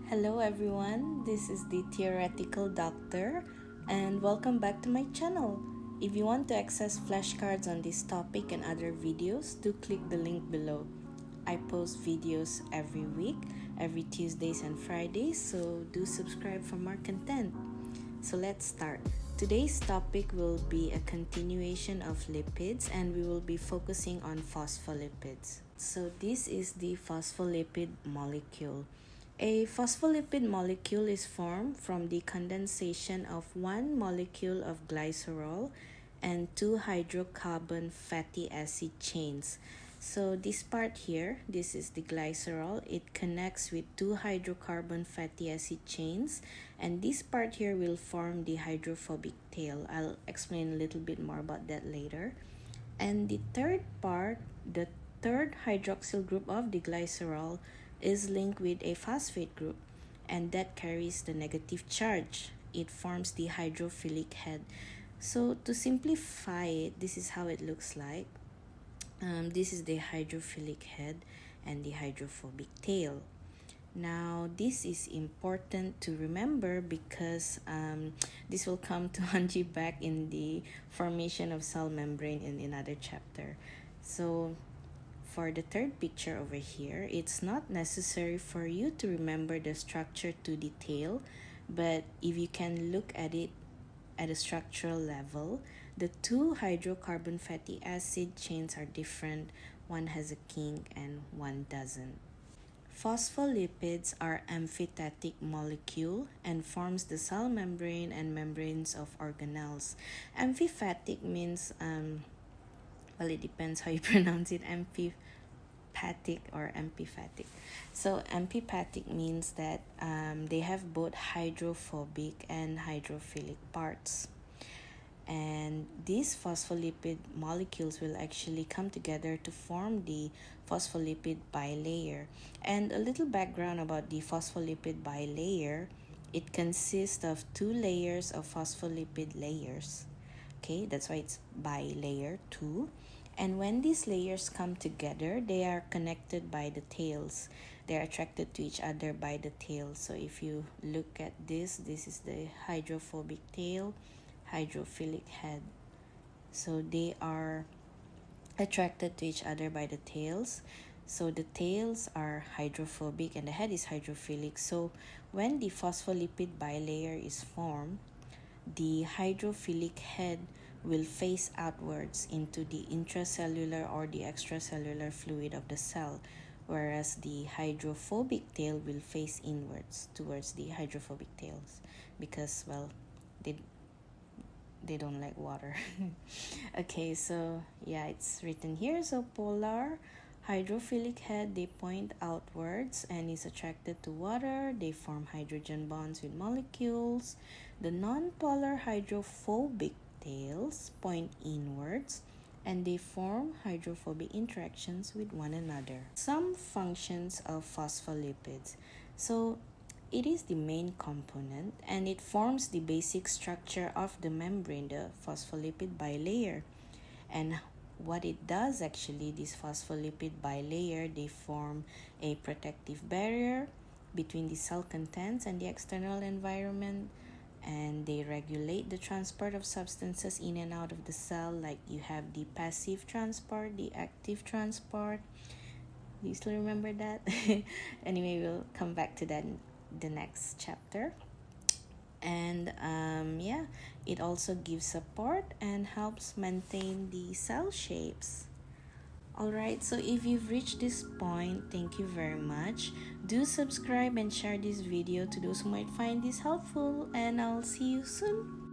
Hello everyone, this is the Theoretical Doctor and welcome back to my channel. If you want to access flashcards on this topic and other videos, do click the link below. I post videos every week, every Tuesdays and Fridays, so do subscribe for more content. So let's start. Today's topic will be a continuation of lipids and we will be focusing on phospholipids. So this is the phospholipid molecule. A phospholipid molecule is formed from the condensation of one molecule of glycerol and two hydrocarbon fatty acid chains. So this part here, this is the glycerol. It connects with two hydrocarbon fatty acid chains, and this part here will form the hydrophobic tail. I'll explain a little bit more about that later. And the third part, the third hydroxyl group of the glycerol is linked with a phosphate group, and that carries the negative charge. It forms the hydrophilic head. So to simplify it, this is how it looks like. This is the hydrophilic head and the hydrophobic tail. Now this is important to remember because this will come to haunt you back in the formation of cell membrane in another chapter. So for the third picture over here, it's not necessary for you to remember the structure to detail, but if you can look at it at a structural level, the two hydrocarbon fatty acid chains are different. One has a kink and one doesn't. Phospholipids are amphithetic molecule and forms the cell membrane and membranes of organelles. Amphithetic means well, it depends how you pronounce it, amphipathic or amphipathic. So amphipathic means that they have both hydrophobic and hydrophilic parts. And these phospholipid molecules will actually come together to form the phospholipid bilayer. And a little background about the phospholipid bilayer: it consists of two layers of phospholipid layers. Okay, that's why it's bilayer 2. And when these layers come together, they are connected by the tails. They are attracted to each other by the tails. So if you look at this is the hydrophobic tail, hydrophilic head. So they are attracted to each other by the tails. So the tails are hydrophobic and the head is hydrophilic. So when the phospholipid bilayer is formed, the hydrophilic head will face outwards into the intracellular or the extracellular fluid of the cell, whereas the hydrophobic tail will face inwards towards the hydrophobic tails because, well, they don't like water. Okay, so yeah, it's written here. So polar hydrophilic head, they point outwards and is attracted to water. They form hydrogen bonds with molecules. The non-polar hydrophobic tails point inwards and they form hydrophobic interactions with one another. Some functions of phospholipids. So it is the main component and it forms the basic structure of the membrane, the phospholipid bilayer. And what it does actually, this phospholipid bilayer, they form a protective barrier between the cell contents and the external environment, and they regulate the transport of substances in and out of the cell. Like you have the passive transport, the active transport. You still remember that? Anyway, we'll come back to that in the next chapter. And yeah, it also gives support and helps maintain the cell shapes. Alright, so if you've reached this point, thank you very much. Do subscribe and share this video to those who might find this helpful, and I'll see you soon.